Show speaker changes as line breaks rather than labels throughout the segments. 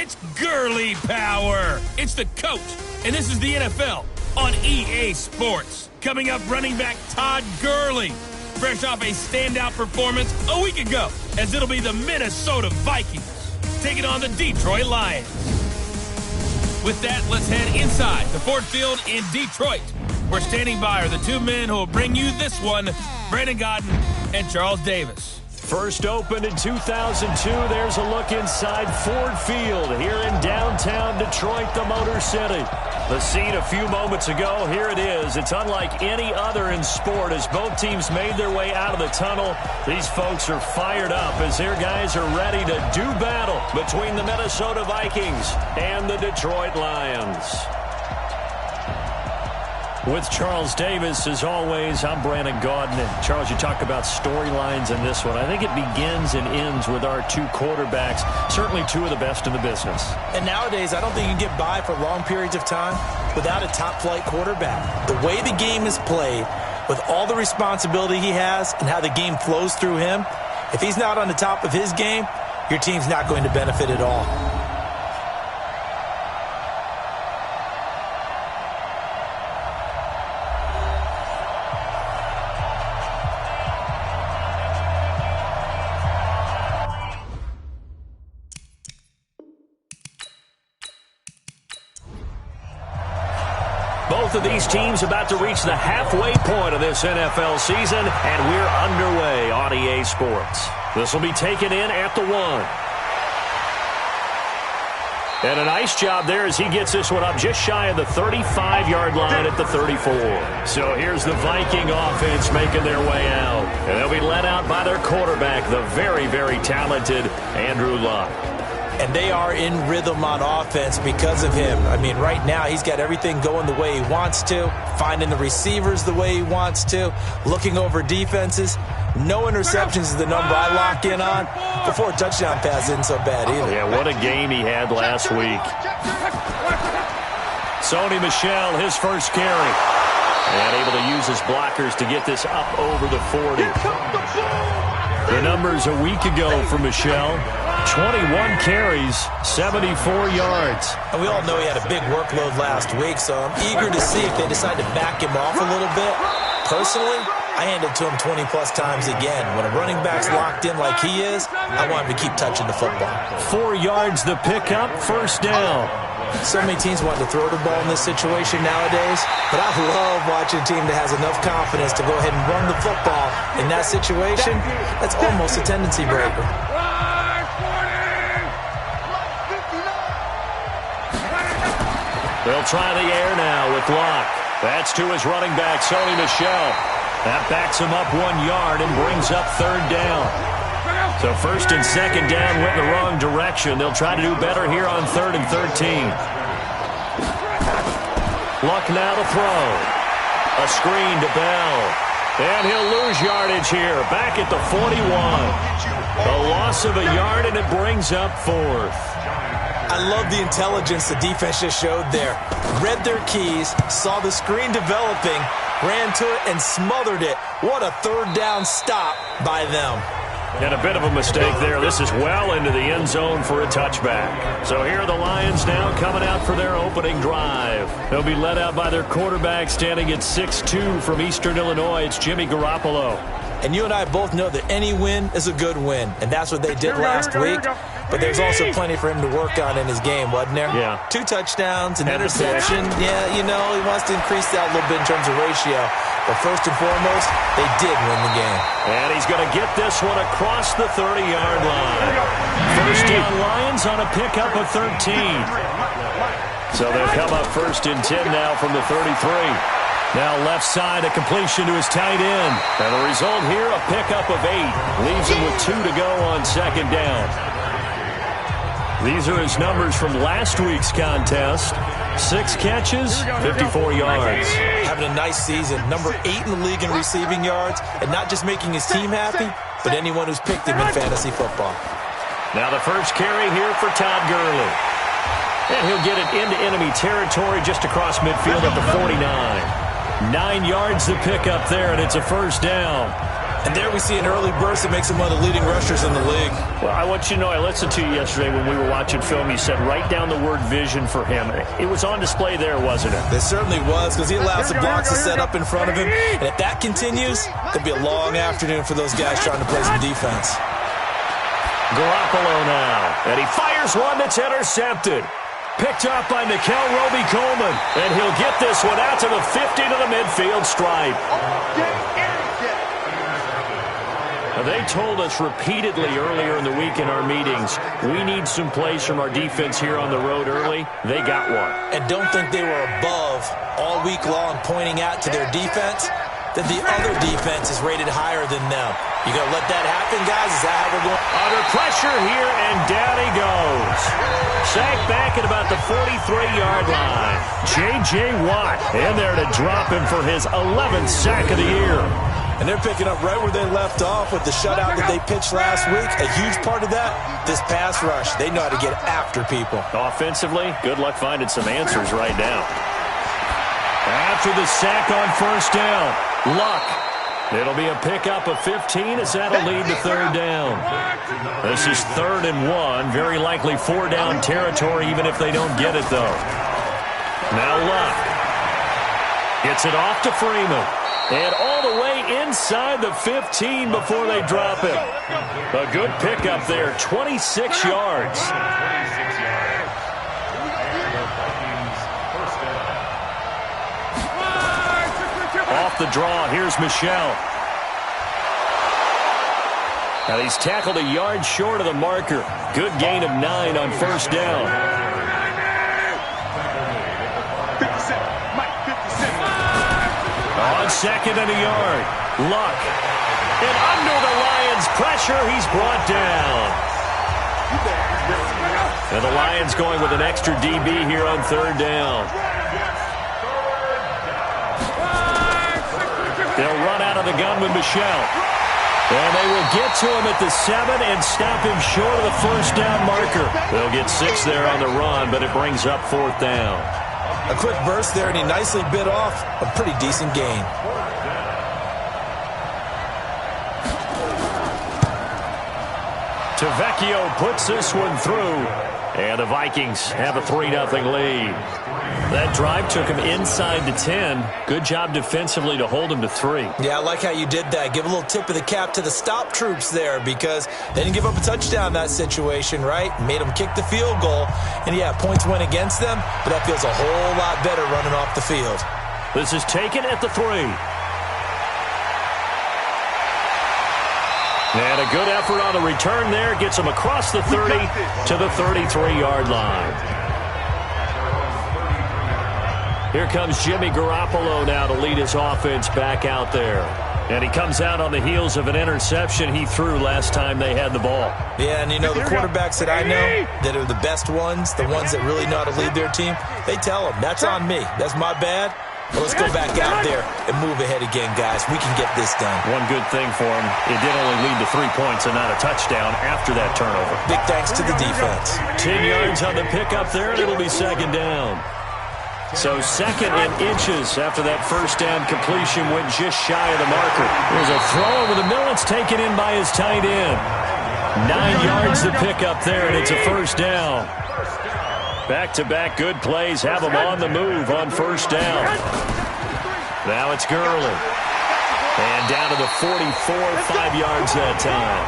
It's Gurley power. It's the coach, and this is the NFL on EA Sports. Coming up, running back Todd Gurley, fresh off a standout performance a week ago, as it'll be the Minnesota Vikings taking on the Detroit Lions. With that, let's head inside the Ford Field in Detroit. We're standing by are the two men who will bring you this one, Brandon Godden and Charles Davis.
First opened in 2002, there's a look inside Ford Field here in downtown Detroit, the Motor City. The scene a few moments ago, here it is. It's unlike any other in sport as both teams made their way out of the tunnel. These folks are fired up as their guys are ready to do battle between the Minnesota Vikings and the Detroit Lions. With Charles Davis, as always, I'm Brandon Gaudin. And Charles, you talk about storylines in this one. I think it begins and ends with our two quarterbacks, certainly two of the best in the business.
And nowadays, I don't think you can get by for long periods of time without a top-flight quarterback. The way the game is played, with all the responsibility he has and how the game flows through him, if he's not on the top of his game, your team's not going to benefit at all.
Both of these teams about to reach the halfway point of this NFL season, and we're underway on EA Sports. This will be taken in at the 1. And a nice job there as he gets this one up just shy of the 35-yard line at the 34. So here's the Viking offense making their way out. And they'll be led out by their quarterback, the very, very talented Andrew Luck.
And they are in rhythm on offense because of him. I mean, right now, he's got everything going the way he wants to, finding the receivers the way he wants to, looking over defenses. No interceptions is the number I lock in on. The 4 touchdown pass isn't so bad either.
Yeah, what a game he had last week. Sony Michel, his first carry. And able to use his blockers to get this up over the 40. The numbers a week ago for Michel. 21 carries, 74 yards.
And we all know he had a big workload last week, so I'm eager to see if they decide to back him off a little bit. Personally, I hand it to him 20-plus times again. When a running back's locked in like he is, I want him to keep touching the football.
4 yards the pickup, first down.
So many teams want to throw the ball in this situation nowadays, but I love watching a team that has enough confidence to go ahead and run the football. In that situation, that's almost a tendency breaker.
They'll try the air now with Locke. That's to his running back, Sony Michel. That backs him up 1 yard and brings up third down. So first and second down went in the wrong direction. They'll try to do better here on 3rd and 13. Luck now to throw. A screen to Bell. And he'll lose yardage here. Back at the 41. A loss of a yard, and it brings up 4th.
I love the intelligence the defense just showed there. Read their keys, saw the screen developing, ran to it, and smothered it. What a third down stop by them.
And a bit of a mistake there. This is well into the end zone for a touchback. So here are the Lions now coming out for their opening drive. They'll be led out by their quarterback standing at 6'2" from Eastern Illinois. It's Jimmy Garoppolo.
And you and I both know that any win is a good win, and that's what they did last week. But there's also plenty for him to work on in his game, wasn't there?
Yeah.
2 touchdowns, an interception. Yeah, you know, he wants to increase that a little bit in terms of ratio. But first and foremost, they did win the game.
And he's going to get this one across the 30-yard line. First down Lions on a pickup of 13. So they'll come up first and 10 now from the 33. Now left side, a completion to his tight end. And the result here, a pickup of 8. Leaves him with 2 to go on second down. These are his numbers from last week's contest. 6 catches, 54 yards.
Having a nice season. Number 8 in the league in receiving yards. And not just making his team happy, but anyone who's picked him in fantasy football.
Now the first carry here for Todd Gurley. And he'll get it into enemy territory just across midfield at the 49. 9 yards to pick up there, and it's a first down.
And there we see an early burst that makes him one of the leading rushers in the league.
Well, I want you to know, I listened to you yesterday when we were watching film. You said write down the word vision for him. It was on display there, wasn't it?
It certainly was, because he allows the box to set up in front of him. And if that continues, it could be a long afternoon for those guys trying to play some defense.
Garoppolo now, and he fires one that's intercepted. Picked up by Nickel Roby-Coleman, and he'll get this one out to the 50 to the midfield stripe. They told us repeatedly earlier in the week in our meetings, we need some plays from our defense here on the road early. They got one.
And don't think they were above all week long pointing out to their defense that the other defense is rated higher than them. You going to let that happen, guys? Is that how we're going?
Under pressure here, and down he goes. Sacked back at about the 43-yard line. J.J. Watt in there to drop him for his 11th sack of the year.
And they're picking up right where they left off with the shutout that they pitched last week. A huge part of that, this pass rush. They know how to get after people.
Offensively, good luck finding some answers right now. After the sack on first down, Luck. It'll be a pickup of 15 as that'll lead to third down. This is 3rd and 1. Very likely 4-down territory even if they don't get it, though. Now Luck. Gets it off to Freeman. And all the way inside the 15 before they drop him. A good pickup there, 26 yards. Off the draw, here's Michel. And he's tackled a yard short of the marker. Good gain of 9 on first down. On second and a yard, Luck. And under the Lions' pressure, he's brought down. And the Lions going with an extra DB here on third down. They'll run out of the gun with Michel. And they will get to him at the 7 and stop him short of the first down marker. They'll get 6 there on the run, but it brings up 4th down.
A quick burst there, and he nicely bit off a pretty decent gain.
Tavecchio puts this one through, and the Vikings have a 3-0 lead. That drive took him inside the 10. Good job defensively to hold him to 3.
Yeah, I like how you did that. Give a little tip of the cap to the stop troops there because they didn't give up a touchdown in that situation, right? Made them kick the field goal. And, yeah, points went against them, but that feels a whole lot better running off the field.
This is taken at the 3. And a good effort on the return there. Gets him across the 30 to the 33-yard line. Here comes Jimmy Garoppolo now to lead his offense back out there. And he comes out on the heels of an interception he threw last time they had the ball.
Yeah, and you know, the quarterbacks that I know that are the best ones, the ones that really know how to lead their team, they tell them, that's on me. That's my bad. Well, let's go back out there and move ahead again, guys. We can get this done.
One good thing for him, it did only lead to 3 points and not a touchdown after that turnover.
Big thanks to the defense.
10 yards on the pickup there, and it'll be 2nd down. So 2nd and inches after that first down completion went just shy of the marker. There's a throw over the middle. It's taken in by his tight end. 9 yards to pick up there, and it's a first down. Back-to-back good plays have them on the move on first down. Now it's Gurley. And down to the 44, 5 yards that time.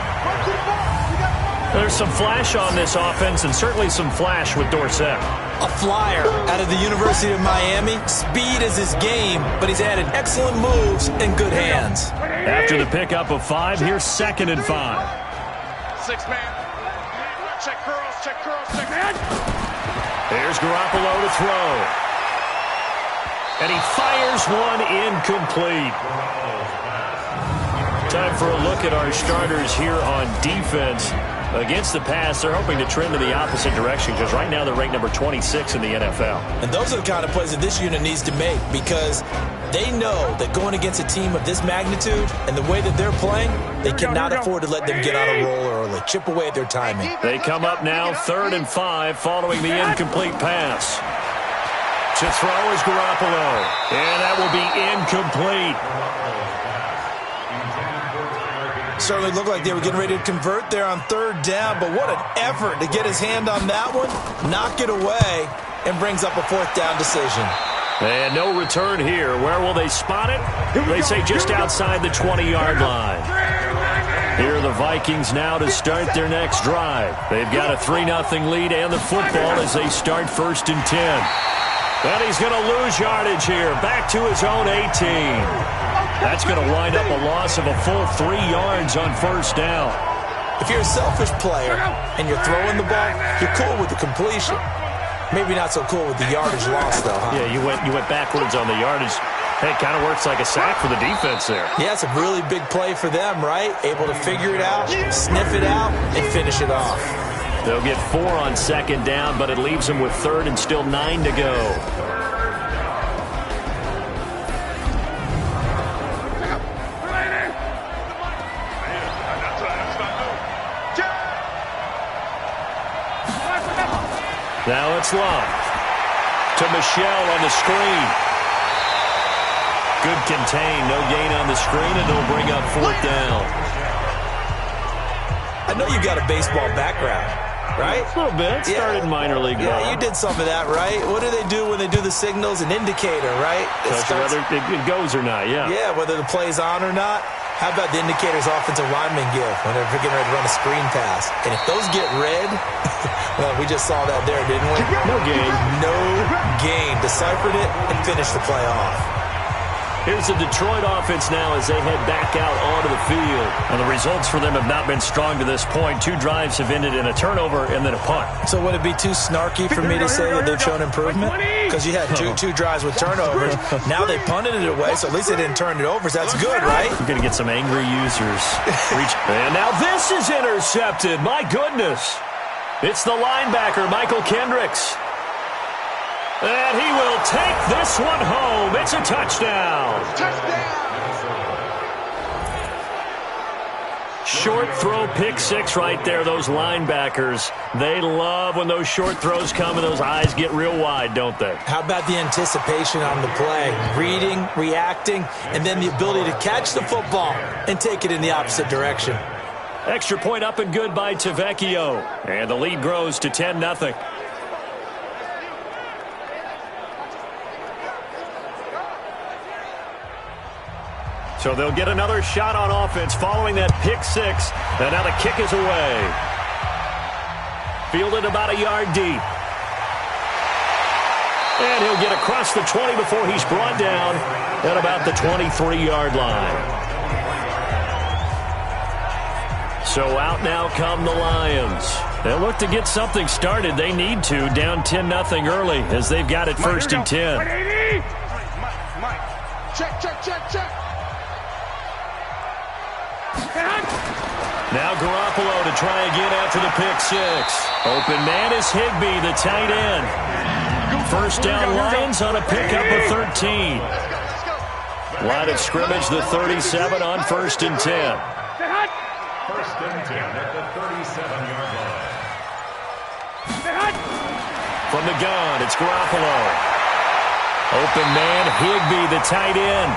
There's some flash on this offense and certainly some flash with Dorsett.
A flyer out of the University of Miami. Speed is his game, but he's added excellent moves and good hands.
After the pickup of 5, here's 2nd and 5.
6-man. Check girls, check man.
Here's Garoppolo to throw. And he fires one incomplete. Time for a look at our starters here on defense. Against the pass, they're hoping to trend in the opposite direction because right now they're ranked number 26 in the NFL.
And those are the kind of plays that this unit needs to make because they know that going against a team of this magnitude and the way that they're playing, they cannot afford to let them get on a roll early. Chip away at their timing.
They come up now 3rd and 5 following the incomplete pass. To throw is Garoppolo. And that will be incomplete.
Certainly looked like they were getting ready to convert there on third down, but what an effort to get his hand on that one, knock it away, and brings up a fourth down decision.
And no return here. Where will they spot it? They say just outside the 20-yard line. Here are the Vikings now to start their next drive. They've got a 3-0 lead and the football as they start 1st and 10. And he's going to lose yardage here. Back to his own 18. That's going to wind up a loss of a full 3 yards on 1st down.
If you're a selfish player and you're throwing the ball, you're cool with the completion. Maybe not so cool with the yardage loss, though, huh?
Yeah, you went backwards on the yardage. Hey, it kind of works like a sack for the defense there.
Yeah, it's a really big play for them, right? Able to figure it out, sniff it out, and finish it off.
They'll get 4 on 2nd down, but it leaves them with 3rd and still 9 to go. Now it's Love to Michelle on the screen. Good contain, no gain on the screen, and it'll bring up 4th down.
I know you got a baseball background, right?
A little bit. Started minor league ball.
Yeah, you did some of that, right? What do they do when they do the signals? An indicator, right?
Whether it goes or not, yeah.
Yeah, whether the play's on or not. How about the indicators offensive linemen give when they're getting ready to run a screen pass? And if those get red, well, we just saw that there, didn't we?
No gain.
No gain. Deciphered it and finished the play off.
Here's the Detroit offense now as they head back out onto the field. And the results for them have not been strong to this point. 2 drives have ended in a turnover and then a punt.
So would it be too snarky for me to say that they've shown improvement? Because you had two drives with turnovers. Now they punted it away, so at least they didn't turn it over. So that's good, right?
You're going to get some angry users. And now this is intercepted. My goodness. It's the linebacker, Michael Kendricks. And he will take this one home. It's a touchdown. Short throw, pick 6 right there. Those linebackers, they love when those short throws come and those eyes get real wide, don't they?
How about the anticipation on the play? Reading, reacting, and then the ability to catch the football and take it in the opposite direction.
Extra point up and good by Tavecchio. And the lead grows to 10-0. So they'll get another shot on offense following that pick 6. And now the kick is away. Fielded about a yard deep. And he'll get across the 20 before he's brought down at about the 23-yard line. So out now come the Lions. They'll look to get something started. They need to, down 10-0 early as they've got it 1st and 10.
Check.
Now Garoppolo to try again after the pick 6. Open man is Higbee, the tight end. 1st down Lions on a pickup of 13. Line of scrimmage, the 37 on 1st and 10.
1st and 10 at the 37-yard line.
From the gun, it's Garoppolo. Open man, Higbee, the tight end.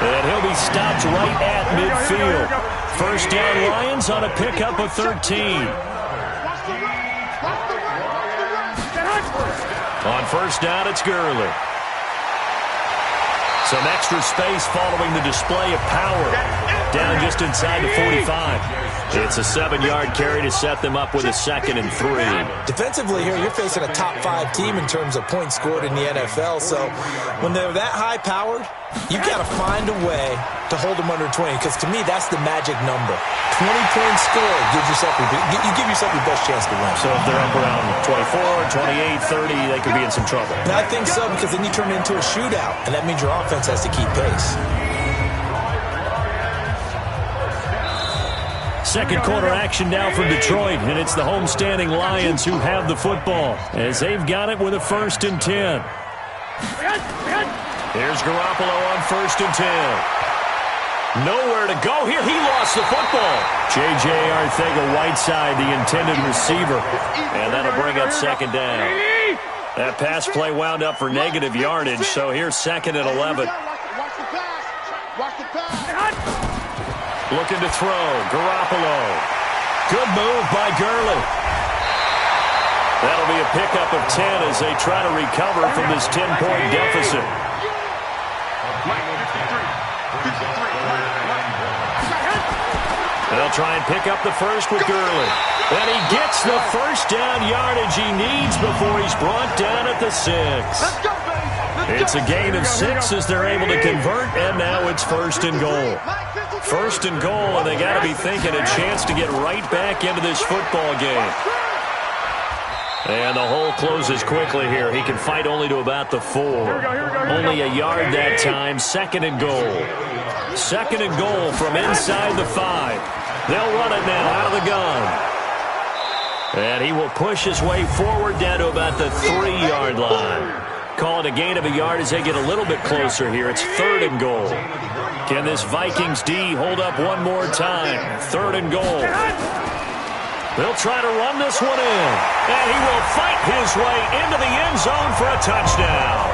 And he'll be stopped right at midfield. 1st down Lions on a pickup of 13. On 1st down, it's Gurley. Some extra space following the display of power. Down just inside the 45. It's a 7-yard carry to set them up with a 2nd and 3.
Defensively here, you're facing a top 5 team in terms of points scored in the NFL. So when they're that high-powered, you've got to find a way to hold them under 20. Because to me, that's the magic number. 20 points scored gives yourself you give yourself your best chance to win.
So if they're up around 24, 28, 30, they could be in some trouble.
And I think so, because then you turn it into a shootout, and that means your offense has to keep pace.
Second quarter action now from Detroit, and it's the homestanding Lions who have the football as they've got it with a 1st and 10. Here's Garoppolo on 1st and 10. Nowhere to go here. He lost the football. J.J. Arcega-Whiteside, the intended receiver, and that'll bring up 2nd down. That pass play wound up for negative yardage, so here's 2nd and 11. Looking to throw. Garoppolo. Good move by Gurley. That'll be a pickup of 10 as they try to recover from this 10-point deficit. They'll try and pick up the first with Gurley. And he gets the first down yardage he needs before he's brought down at the 6. It's a gain of 6 as they're able to convert, and now it's 1st and goal. 1st and goal, and they got to be thinking a chance to get right back into this football game. And the hole closes quickly here. He can fight only to about the 4. Only a yard that time. 2nd and goal. 2nd and goal from inside the 5. They'll run it now out of the gun. And he will push his way forward down to about the 3-yard line. Call it a gain of a yard as they get a little bit closer here. It's 3rd and goal. Can this Vikings D hold up one more time? 3rd and goal. They'll try to run this one in. And he will fight his way into the end zone for a touchdown.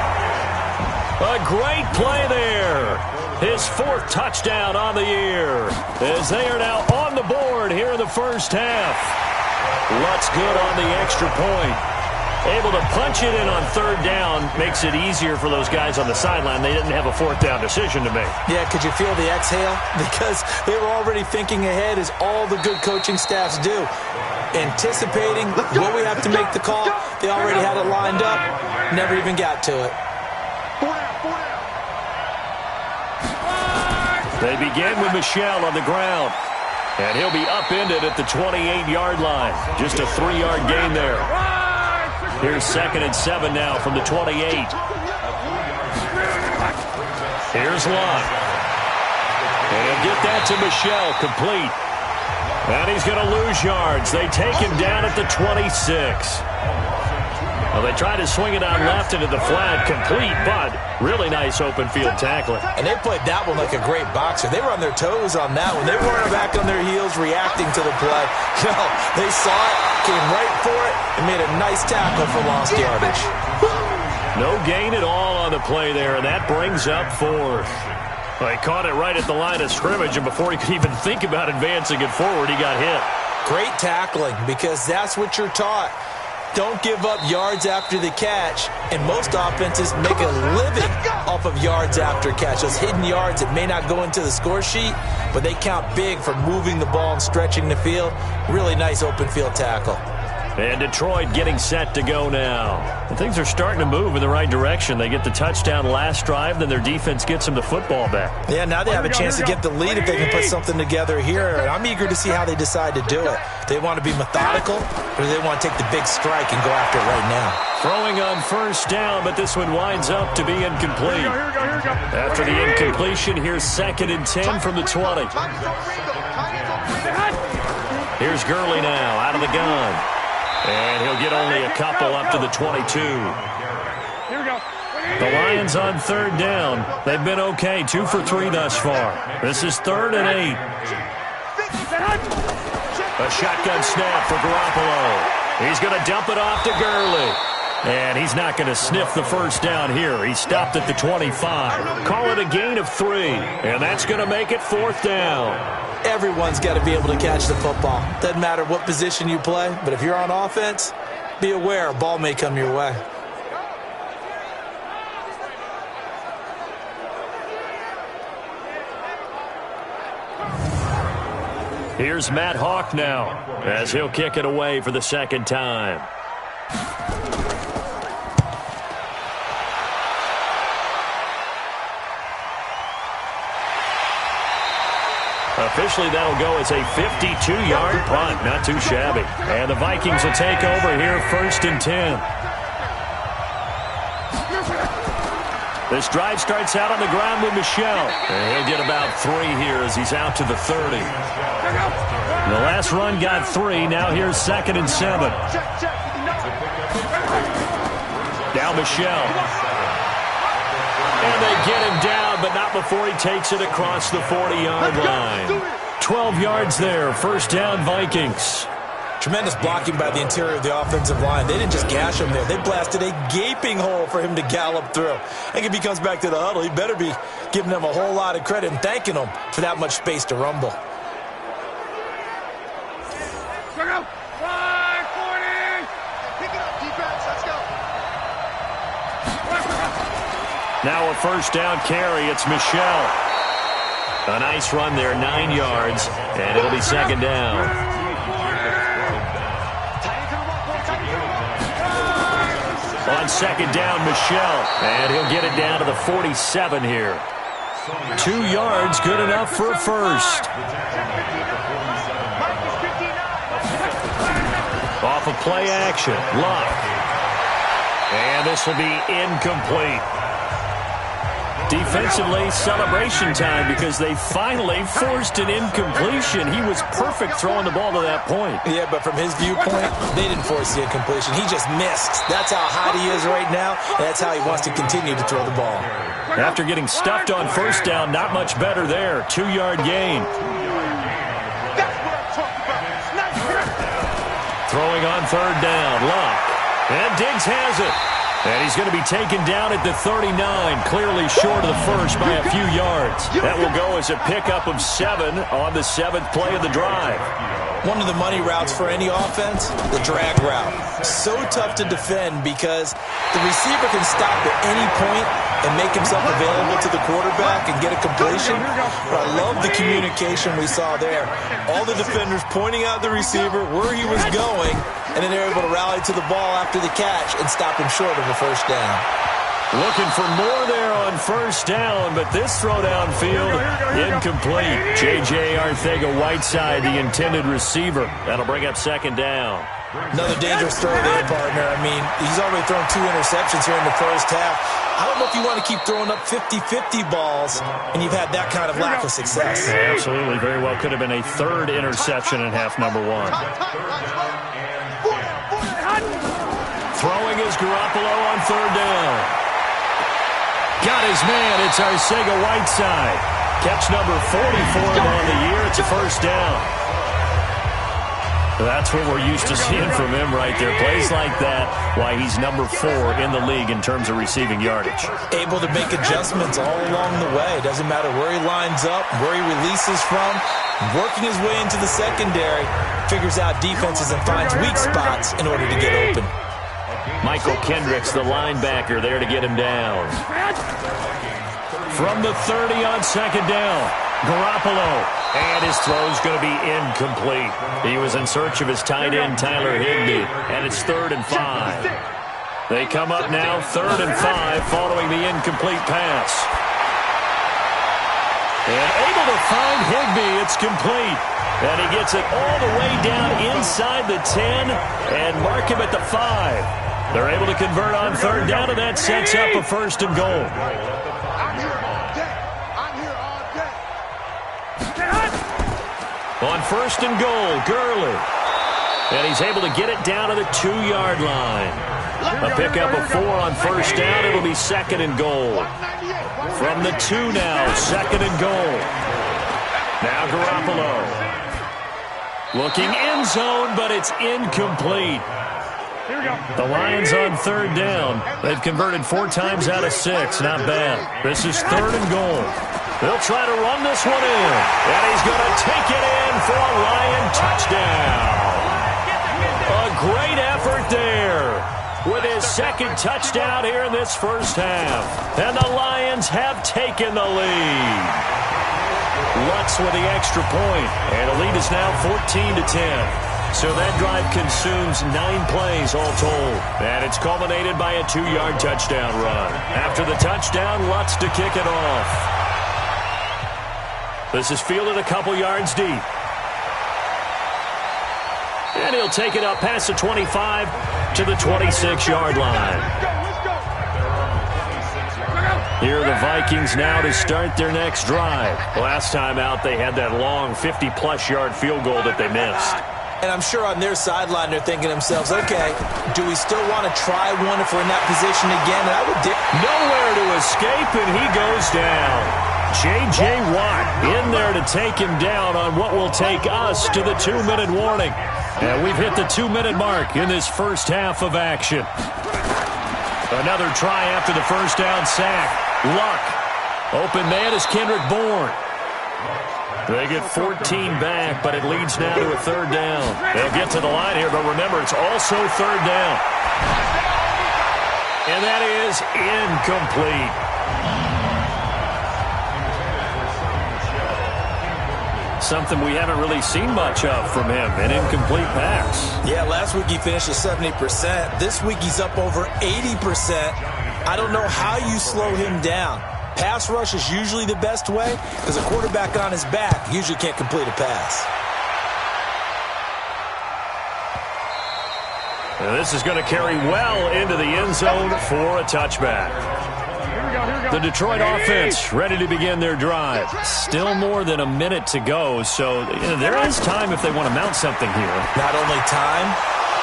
A great play there. His 4th touchdown on the year. As they are now on the board here in the first half. Lutz good on the extra point. Able to punch it in on 3rd down makes it easier for those guys on the sideline. They didn't have a 4th down decision to make.
Yeah, could you feel the exhale? Because they were already thinking ahead, as all the good coaching staffs do. Anticipating what we have to make the call. They already had it lined up. Never even got to it.
They begin with Michel on the ground. And he'll be upended at the 28-yard line. Just a 3-yard gain there. Here's 2nd and 7 now from the 28. Here's Lott. And he'll get that to Michel, complete. And he's going to lose yards. They take him down at the 26. Well, they try to swing it out left into the flat, complete, but really nice open field tackling.
And they played that one like a great boxer. They were on their toes on that one. They weren't back on their heels reacting to the play. No, they saw it, came right for it, and made a nice tackle for lost yardage.
No gain at all on the play there, and that brings up 4th. Well, he caught it right at the line of scrimmage, and before he could even think about advancing it forward, he got hit.
Great tackling, because that's what you're taught. Don't give up yards after the catch, and most offenses make a living off of yards after catch. Those hidden yards that may not go into the score sheet, but they count big for moving the ball and stretching the field. Really nice open field tackle.
And Detroit getting set to go now. And things are starting to move in the right direction. They get the touchdown last drive, then their defense gets them the football back.
Yeah, now they have a chance to get the lead if they can put something together here. And I'm eager to see how they decide to do it. They want to be methodical, or do they want to take the big strike and go after it right now?
Throwing on 1st down, but this one winds up to be incomplete.
Here we go.
After the incompletion, here's 2nd and 10 from the 20. Here's Gurley now out of the gun. And he'll get only a couple up to the 22.
Here we go.
The Lions on 3rd down. They've been okay, 2 for 3 thus far. This is 3rd and 8. A shotgun snap for Garoppolo. He's going to dump it off to Gurley. And he's not going to sniff the 1st down here. He stopped at the 25. Call it a gain of 3. And that's going to make it 4th down.
Everyone's got to be able to catch the football. Doesn't matter what position you play, but if you're on offense, be aware a ball may come your way.
Here's Matt Hawk now as he'll kick it away for the 2nd time. Officially, that'll go as a 52-yard punt. Not too shabby. And the Vikings will take over here 1st and 10. This drive starts out on the ground with Michel. And he'll get about 3 here as he's out to the 30. The last run got 3. Now here's 2nd and 7. Now Michel. And they get him down, but not before he takes it across the 40-yard line. 12 yards there. 1st down, Vikings.
Tremendous blocking by the interior of the offensive line. They didn't just gash him there. They blasted a gaping hole for him to gallop through. I think if he comes back to the huddle, he better be giving them a whole lot of credit and thanking them for that much space to rumble.
Now a first down carry. It's Michelle. A nice run there, 9 yards, and it'll be second down. On second down, Michelle, and he'll get it down to the 47 here. 2 yards, good enough for a first. Off of play action, Luck. And this will be incomplete. Defensively, celebration time because they finally forced an incompletion. He was perfect throwing the ball to that point.
Yeah, but from his viewpoint, they didn't force the incompletion. He just missed. That's how hot he is right now, and that's how he wants to continue to throw the ball.
After getting stuffed on first down, not much better there. 2-yard gain. Throwing on third down, Luck. And Diggs has it. And he's going to be taken down at the 39, clearly short of the first by a few yards. That will go as a pickup of 7 on the 7th play of the drive.
One of the money routes for any offense, the drag route. So tough to defend because the receiver can stop at any point and make himself available to the quarterback and get a completion. But I love the communication we saw there. All the defenders pointing out the receiver, where he was going, and then they're able to rally to the ball after the catch and stop him short of a first down.
Looking for more there on first down, but this throw downfield, incomplete. J.J. Arcega-Whiteside, the intended receiver. That'll bring up second down.
Another dangerous throw there, partner. I mean, he's already thrown 2 interceptions here in the first half. I don't know if you want to keep throwing up 50-50 balls, and you've had that kind of lack of success.
Yeah, absolutely. Very well could have been a 3rd interception in half number 1. Throwing is Garoppolo on third down. Got his man. It's Arcega-Whiteside. Catch number 40 for him on the year. It's a first down. That's what we're used to seeing from him right there. Plays like that, why he's number 4 in the league in terms of receiving yardage.
Able to make adjustments all along the way. Doesn't matter where he lines up, where he releases from. Working his way into the secondary, figures out defenses and finds weak spots in order to get open.
Michael Kendricks, the linebacker, there to get him down. From the 30 on second down, Garoppolo. And his throw's going to be incomplete. He was in search of his tight end, Tyler Higbee. And it's 3rd and 5. They come up now, 3rd and 5, following the incomplete pass. And able to find Higbee. It's complete. And he gets it all the way down inside the 10 and mark him at the 5. They're able to convert on third down, and that sets up a 1st and goal. On 1st and goal, Gurley. And he's able to get it down to the 2-yard line. A pickup of 4 on first down. It'll be 2nd and goal. From the 2 now, 2nd and goal. Now Garoppolo. Looking end zone, but it's incomplete. The Lions on third down. They've converted 4 times out of 6. Not bad. This is 3rd and goal. They'll try to run this one in. And he's going to take it in for a Lion touchdown. A great effort there with his 2nd touchdown here in this first half. And the Lions have taken the lead. Lutz with the extra point. And the lead is now 14-10. So that drive consumes 9 plays all told. And it's culminated by a 2-yard touchdown run. After the touchdown, Lutz to kick it off. This is fielded a couple yards deep. And he'll take it up past the 25 to the 26-yard line. Here are the Vikings now to start their next drive. Last time out, they had that long 50-plus yard field goal that they missed.
And I'm sure on their sideline they're thinking to themselves, okay, do we still want to try one if we're in that position again? And I would
nowhere to escape, and he goes down. J.J. Watt in there to take him down on what will take us to the 2-minute warning. And we've hit the 2-minute mark in this first half of action. Another try after the first down sack. Luck. Open man is Kendrick Bourne. They get 14 back, but it leads now to a 3rd down. They'll get to the line here, but remember, it's also 3rd down. And that is incomplete. something we haven't really seen much of from him, an incomplete pass.
Yeah, last week he finished at 70%. This week he's up over 80%. I don't know how you slow him down. Pass rush is usually the best way because a quarterback on his back usually can't complete a pass.
And this is going to carry well into the end zone for a touchback. The Detroit offense ready to begin their drive. Still more than a minute to go, so there is time if they want to mount something here.
Not only time,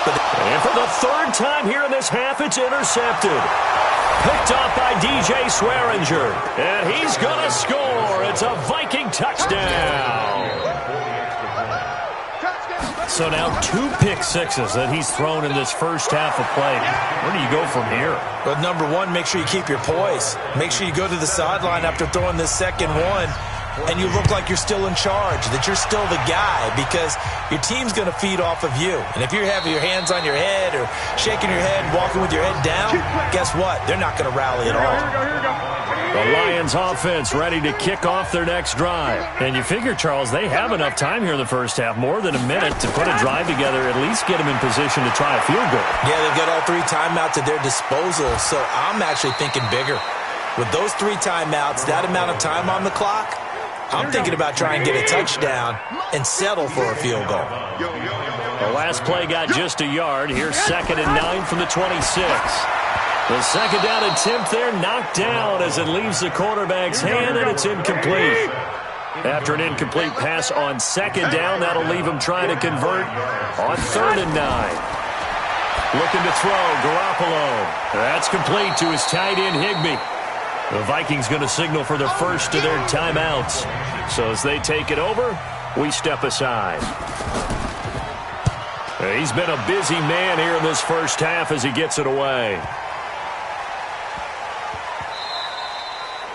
but...
And for the third time here in this half, it's intercepted. Picked off by DJ Swearinger. And he's going to score. It's a Viking touchdown. So now 2 pick sixes that he's thrown in this first half of play. Where do you go from here?
Well, number one, make sure you keep your poise. Make sure you go to the sideline after throwing this second one, and you look like you're still in charge, that you're still the guy, because your team's going to feed off of you. And if you're having your hands on your head or shaking your head, walking with your head down, guess what? They're not going to rally at all.
Here we go.
The Lions offense ready to kick off their next drive. And you figure, Charles, they have enough time here in the first half, more than a minute, to put a drive together, at least get them in position to try a field goal.
Yeah, they've got all 3 timeouts at their disposal, so I'm actually thinking bigger. With those 3 timeouts, that amount of time on the clock, I'm thinking about trying to get a touchdown and settle for a field goal.
The last play got just a yard. Here's 2nd and 9 from the 26. The second down attempt there knocked down as it leaves the quarterback's hand, and it's incomplete. After an incomplete pass on 2nd down, that'll leave him trying to convert on 3rd and 9. Looking to throw, Garoppolo. That's complete to his tight end, Higbee. The Vikings going to signal for the first of their timeouts. So as they take it over, we step aside. He's been a busy man here in this first half as he gets it away.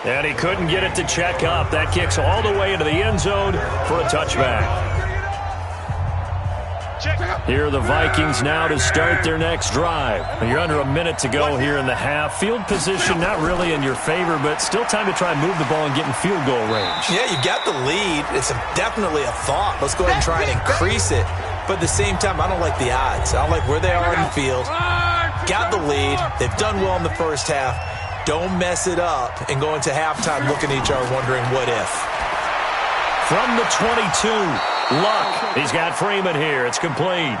And he couldn't get it to check up. That kicks all the way into the end zone for a touchback. Here are the Vikings now to start their next drive. You're under a minute to go here in the half. Field position not really in your favor, but still time to try and move the ball and get in field goal range.
Yeah, you got the lead. It's definitely a thought. Let's go ahead and try and increase it. But at the same time, I don't like the odds. I don't like where they are in the field. Got the lead. They've done well in the first half. Don't mess it up and go into halftime looking at each other wondering what if.
From the 22, Luck. He's got Freeman here. It's complete.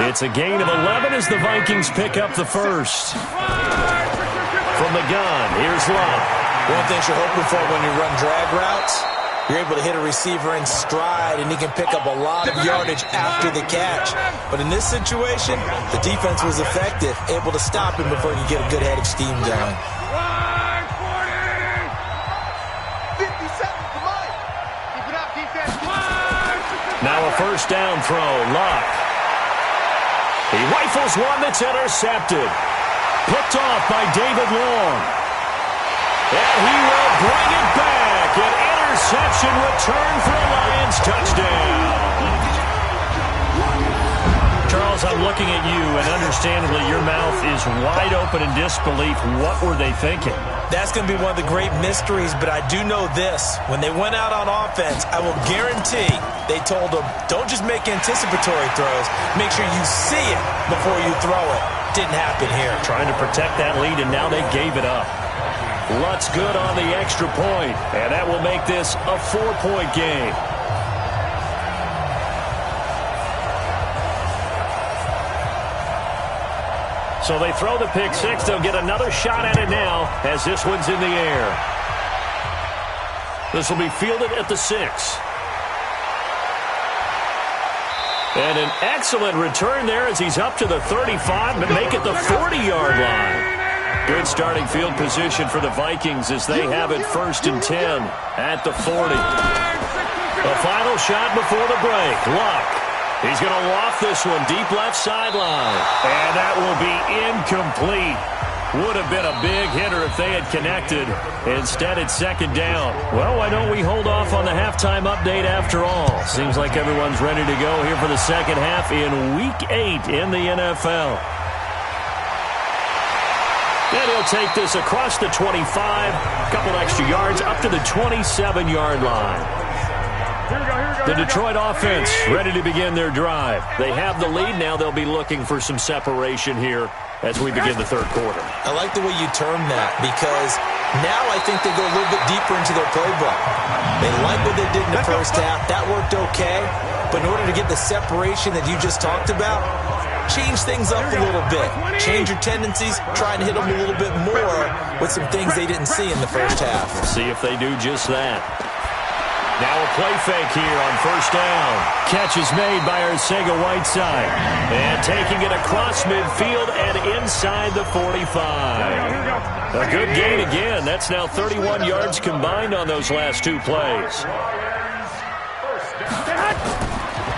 It's a gain of 11 as the Vikings pick up the first. From the gun, here's Luck.
One thing you're hoping for when you run drag routes, you're able to hit a receiver in stride, and he can pick up a lot of yardage after the catch. But in this situation, the defense was effective, able to stop him before he could get a good head of steam going.
Now a first down throw, Luck. He rifles one that's intercepted. Picked off by David Long. And he will bring it back. An interception return for a Lions touchdown. Charles, I'm looking at you, and understandably your mouth is wide open in disbelief. What were they thinking?
That's going to be one of the great mysteries, but I do know this. When they went out on offense, I will guarantee they told them, don't just make anticipatory throws. Make sure you see it before you throw it. Didn't happen here.
Trying to protect that lead, and now they gave it up. Lutt's good on the extra point, and that will make this a 4-point game. So they throw the pick six. They'll get another shot at it now as this one's in the air. This will be fielded at the 6. And an excellent return there as he's up to the 35, but make it the 40-yard line. Good starting field position for the Vikings as they have it 1st and 10 at the 40. The final shot before the break. Luck. He's going to loft this one deep left sideline. And that will be incomplete. Would have been a big hitter if they had connected. Instead, it's 2nd down. Well, why don't we hold off on the halftime update after all? Seems like everyone's ready to go here for the second half in Week 8 in the NFL. And he'll take this across the 25, a couple extra yards, up to the 27-yard line. The Detroit offense ready to begin their drive. They have the lead. Now they'll be looking for some separation here as we begin the third quarter.
I like the way you term that because now I think they go a little bit deeper into their playbook. They like what they did in the first half. That worked okay. But in order to get the separation that you just talked about, change things up a little bit. Change your tendencies. Try and hit them a little bit more with some things they didn't see in the first half.
See if they do just that. Now a play fake here on first down. Catch is made by Arcega-Whiteside. And taking it across midfield and inside the 45. A good gain again. That's now 31 yards combined on those last two plays.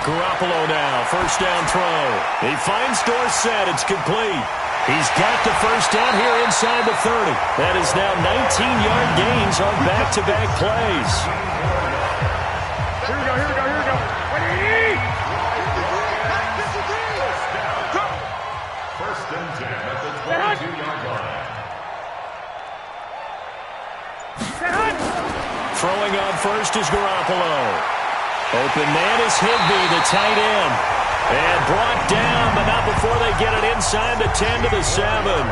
Garoppolo now, first down throw. He finds Dorsett. It's complete. He's got the first down here inside the 30. That is now 19-yard gains on back-to-back plays.
Here we go.
First and 10 at the 22-yard line.
Throwing on first is Garoppolo. Open man is Higbee, the tight end. And brought down, but not before they get it inside the 10 to the 7.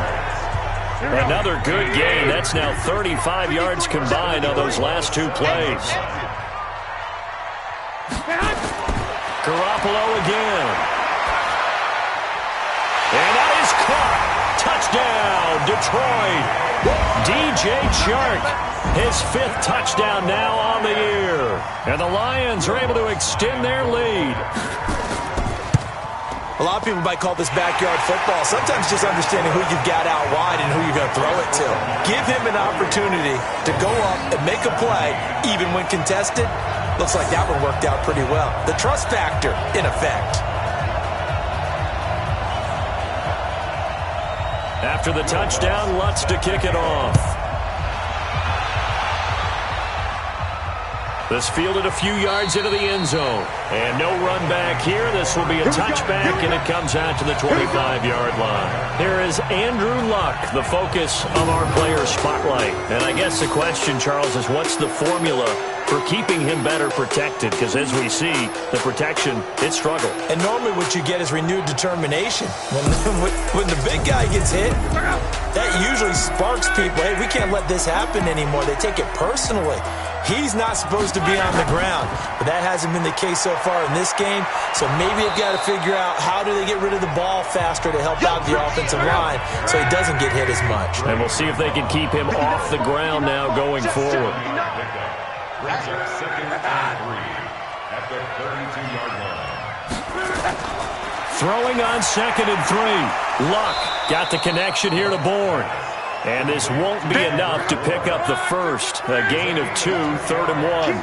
Another good gain. That's now 35 yards combined on those last two plays. Garoppolo again. And that is caught. Touchdown, Detroit. DJ Chark, his 5th touchdown now on the year. And the Lions are able to extend their lead.
A lot of people might call this backyard football. Sometimes just understanding who you've got out wide and who you're going to throw it to. Give him an opportunity to go up and make a play, even when contested. Looks like that one worked out pretty well. The trust factor, in effect.
After the touchdown, Lutz to kick it off. This fielded a few yards into the end zone. And no run back here. This will be a touchback, and it comes out to the 25-yard line. Here is Andrew Luck, the focus of our player spotlight. And I guess the question, Charles, is what's the formula for keeping him better protected? Because as we see, the protection, it struggled.
And normally what you get is renewed determination. When the big guy gets hit, that usually sparks people. Hey, we can't let this happen anymore. They take it personally. He's not supposed to be on the ground, but that hasn't been the case so far in this game. So maybe they've got to figure out how do they get rid of the ball faster to help out the offensive line so he doesn't get hit as much.
And we'll see if they can keep him off the ground now going forward.
Brings up second and 3 at the 32-yard line.
Throwing on second and 3. Luck got the connection here to Bourne. And this won't be enough to pick up the first. A gain of 2, 3rd and 1.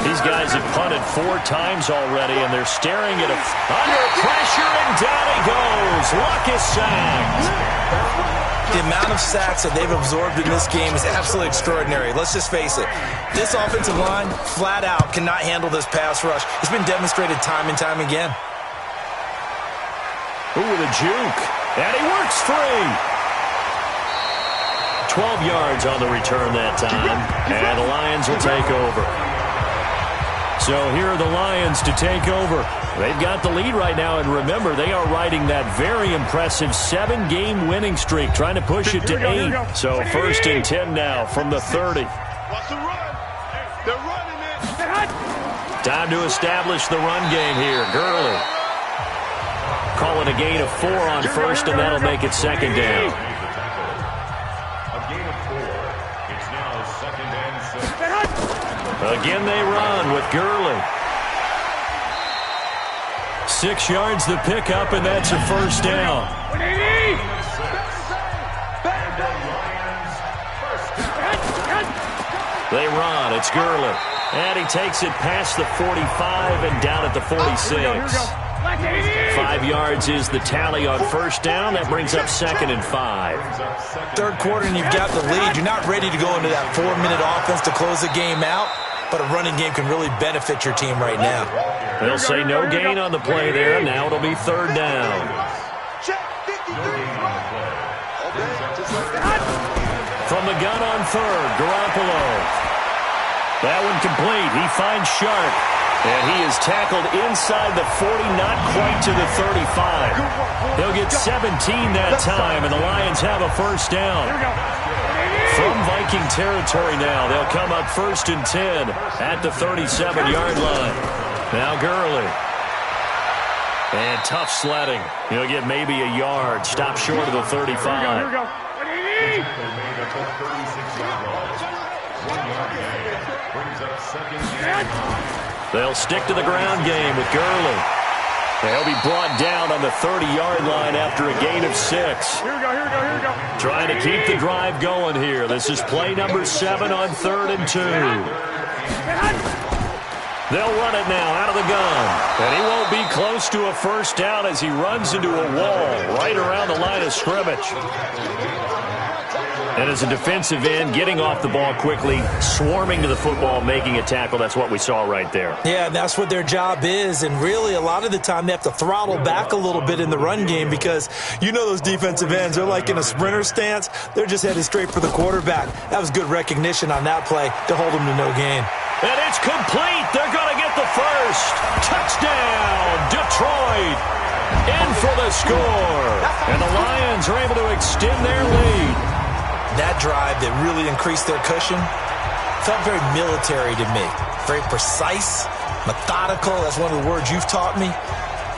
These guys have punted 4 times already, and they're staring at under pressure, and down he goes. Luck is sacked.
The amount of sacks that they've absorbed in this game is absolutely extraordinary. Let's just face it. This offensive line, flat out, cannot handle this pass rush. It's been demonstrated time and time again.
Ooh, with a juke. And he works free. 12 yards on the return that time, and the Lions will take over. So here are the Lions to take over. They've got the lead right now, and remember, they are riding that very impressive 7-game winning streak, trying to push it to 8. So 1st and 10 now from the 30. Time to establish the run game here. Gurley. Call it a gain of 4 on first, and that'll make it 2nd down. Again they run with Gurley. 6 yards the pickup, and that's a 1st down. They run. It's Gurley. And he takes it past the 45 and down at the 46. 5 yards is the tally on 1st down. That brings up 2nd and 5.
3rd quarter, and you've got the lead. You're not ready to go into that 4-minute offense to close the game out. But a running game can really benefit your team right now.
They'll say no gain on the play there. Now it'll be 3rd down. From the gun on 3rd, Garoppolo. That one complete. He finds Sharp. And he is tackled inside the 40, not quite to the 35. He'll get 17 that time, and the Lions have a first down. From Viking territory now, they'll come up 1st and 10 at the 37-yard line. Now Gurley. And tough sledding. He'll get maybe a yard. Stop short of the 35.
Here we go.
They'll stick to the ground game with Gurley. They'll be brought down on the 30-yard line after a gain of 6.
Here we go.
Trying to keep the drive going here. This is play number 7 on 3rd and 2. They'll run it now out of the gun. And he won't be close to a first down as he runs into a wall right around the line of scrimmage. And as a defensive end, getting off the ball quickly, swarming to the football, making a tackle, that's what we saw right there.
Yeah, that's what their job is. And really, a lot of the time, they have to throttle back a little bit in the run game because you know those defensive ends, they're like in a sprinter stance. They're just headed straight for the quarterback. That was good recognition on that play to hold them to no gain.
And it's complete. They're going to get the first. Touchdown, Detroit. In for the score. And the Lions are able to extend their lead.
That drive that really increased their cushion felt very military to me. Very precise, methodical. That's one of the words you've taught me.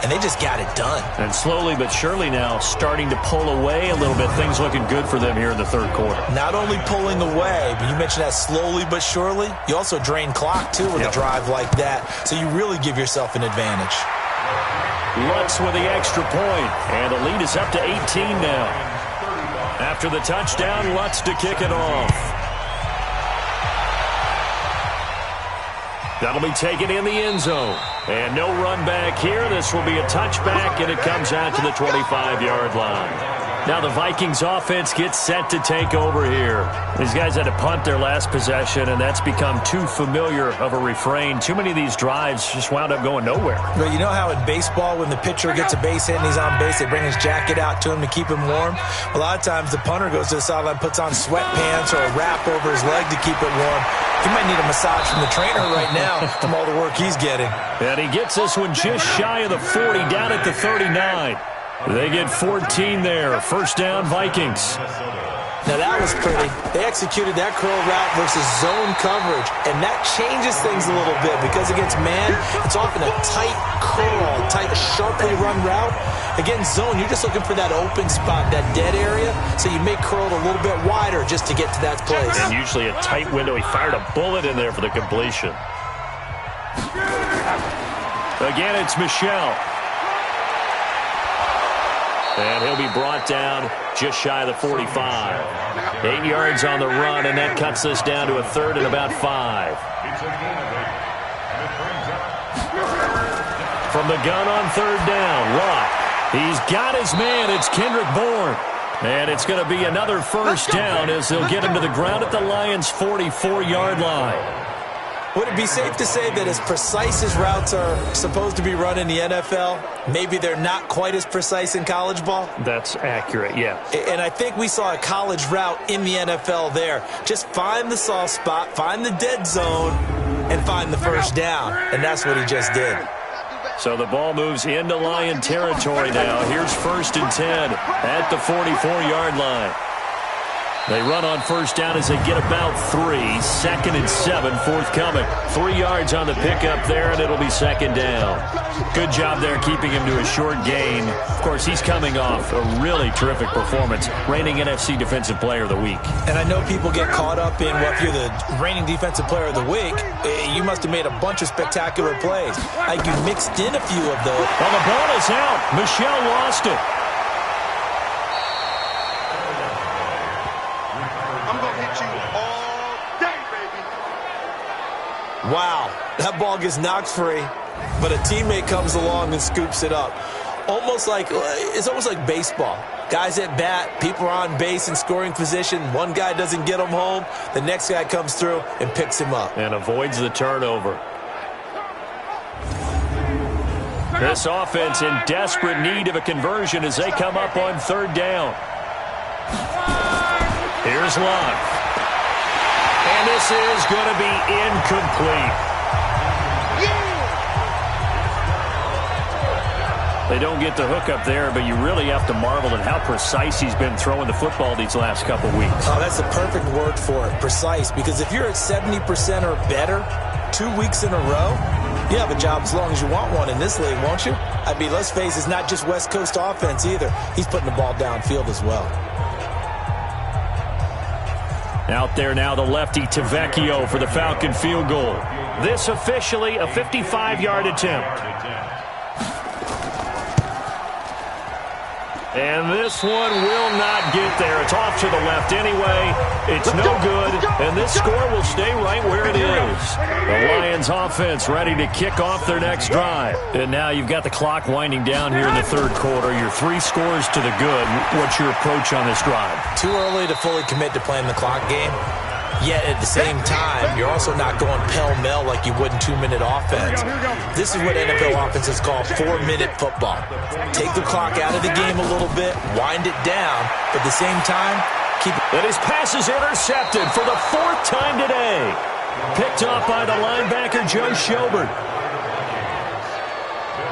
And they just got it done.
And slowly but surely now starting to pull away a little bit. Things looking good for them here in the 3rd quarter.
Not only pulling away, but you mentioned that slowly but surely. You also drain clock, too, with a drive like that. So you really give yourself an advantage.
Lutz with the extra point. And the lead is up to 18 now. After the touchdown, Lutz to kick it off. That'll be taken in the end zone. And no run back here. This will be a touchback, and it comes out to the 25-yard line. Now the Vikings offense gets set to take over here. These guys had to punt their last possession, and that's become too familiar of a refrain. Too many of these drives just wound up going nowhere.
But you know how in baseball, when the pitcher gets a base hit and he's on base, they bring his jacket out to him to keep him warm? A lot of times the punter goes to the sideline, puts on sweatpants or a wrap over his leg to keep it warm. He might need a massage from the trainer right now from all the work he's getting.
And he gets this one just shy of the 40, down at the 39. They get 14 there. First down, Vikings.
Now that was pretty. They executed that curl route versus zone coverage, and that changes things a little bit because against man, it's often a tight curl, tight, sharply run route. Against zone, you're just looking for that open spot, that dead area, so you make curl a little bit wider just to get to that place.
And usually a tight window. He fired a bullet in there for the completion. Again, it's Michel. And he'll be brought down just shy of the 45. 8 yards on the run, and that cuts this down to a 3rd and about 5. From the gun on 3rd down, Watt. He's got his man. It's Kendrick Bourne. And it's going to be another first down as they'll get him to the ground at the Lions' 44-yard line.
Would it be safe to say that as precise as routes are supposed to be run in the NFL, maybe they're not quite as precise in college ball?
That's accurate, yeah.
And I think we saw a college route in the NFL there. Just find the soft spot, find the dead zone, and find the first down. And that's what he just did.
So the ball moves into Lion territory now. Here's 1st and 10 at the 44-yard line. They run on first down as they get about 3. 2nd and 7 forthcoming. 3 yards on the pickup there, and it'll be 2nd down. Good job there keeping him to a short gain. Of course, he's coming off a really terrific performance, reigning NFC Defensive Player of the Week.
And I know people get caught up in, well, if you're the reigning Defensive Player of the Week, you must have made a bunch of spectacular plays. Like you mixed in a few of those.
Well, the ball is out. Michel lost it.
Wow, that ball gets knocked free, but a teammate comes along and scoops it up. It's almost like baseball. Guys at bat, people are on base in scoring position. One guy doesn't get him home. The next guy comes through and picks him up.
And avoids the turnover. This offense in desperate need of a conversion as they come up on 3rd down. Here's Love. And this this is going to be incomplete. They don't get the hook up there, but you really have to marvel at how precise he's been throwing the football these last couple weeks.
Oh, that's the perfect word for it, precise, because if you're at 70% or better 2 weeks in a row, you have a job as long as you want one in this league, won't you? I mean, let's face it, it's not just West Coast offense either. He's putting the ball downfield as well.
Out there now, the lefty Tavecchio for the Falcon field goal. This officially a 55-yard attempt. And this one will not get there. It's off to the left anyway. It's no good, and this score will stay right where it is. The Lions offense ready to kick off their next drive. And now you've got the clock winding down here in the third quarter. You're 3 scores to the good. What's your approach on this drive?
Too early to fully commit to playing the clock game. Yet at the same time, you're also not going pell-mell like you would in 2-minute offense. This is what NFL offenses call 4-minute football. Take the clock out of the game a little bit, wind it down, but at the same time, keep it.
And his pass is intercepted for the 4th time today. Picked off by the linebacker, Joe Schobert.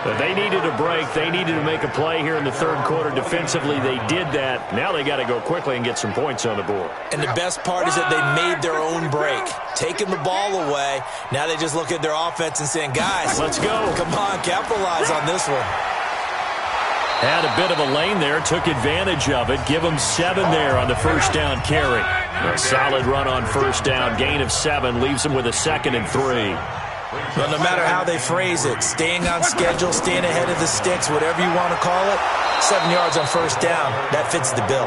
But they needed a break. They needed to make a play here in the third quarter. Defensively, they did that. Now they got to go quickly and get some points on the board.
And the best part is that they made their own break. Taking the ball away. Now they just look at their offense and saying, guys,
let's go.
Come on, capitalize on this one.
Had a bit of a lane there. Took advantage of it. Give them 7 there on the first down carry. A solid run on first down. Gain of 7 leaves them with a 2nd and 3.
Well, no matter how they phrase it, staying on schedule, staying ahead of the sticks, whatever you want to call it, 7 yards on first down, that fits the bill.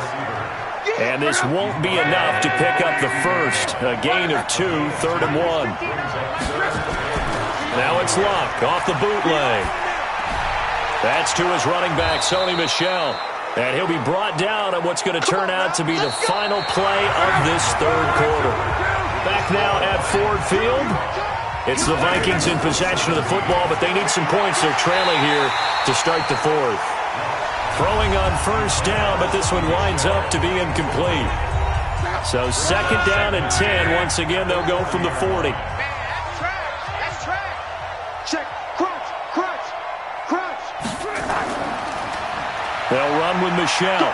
And this won't be enough to pick up the first. A gain of 2, 3rd and 1. Now it's Luck off the bootleg. That's to his running back, Sony Michel. And he'll be brought down on what's going to turn out to be the final play of this third quarter. Back now at Ford Field. It's the Vikings in possession of the football, but they need some points. They're trailing here to start the 4th. Throwing on first down, but this one winds up to be incomplete. So 2nd down and 10. Once again, they'll go from the 40.
That's track. Check. Crunch.
They'll run with Michel.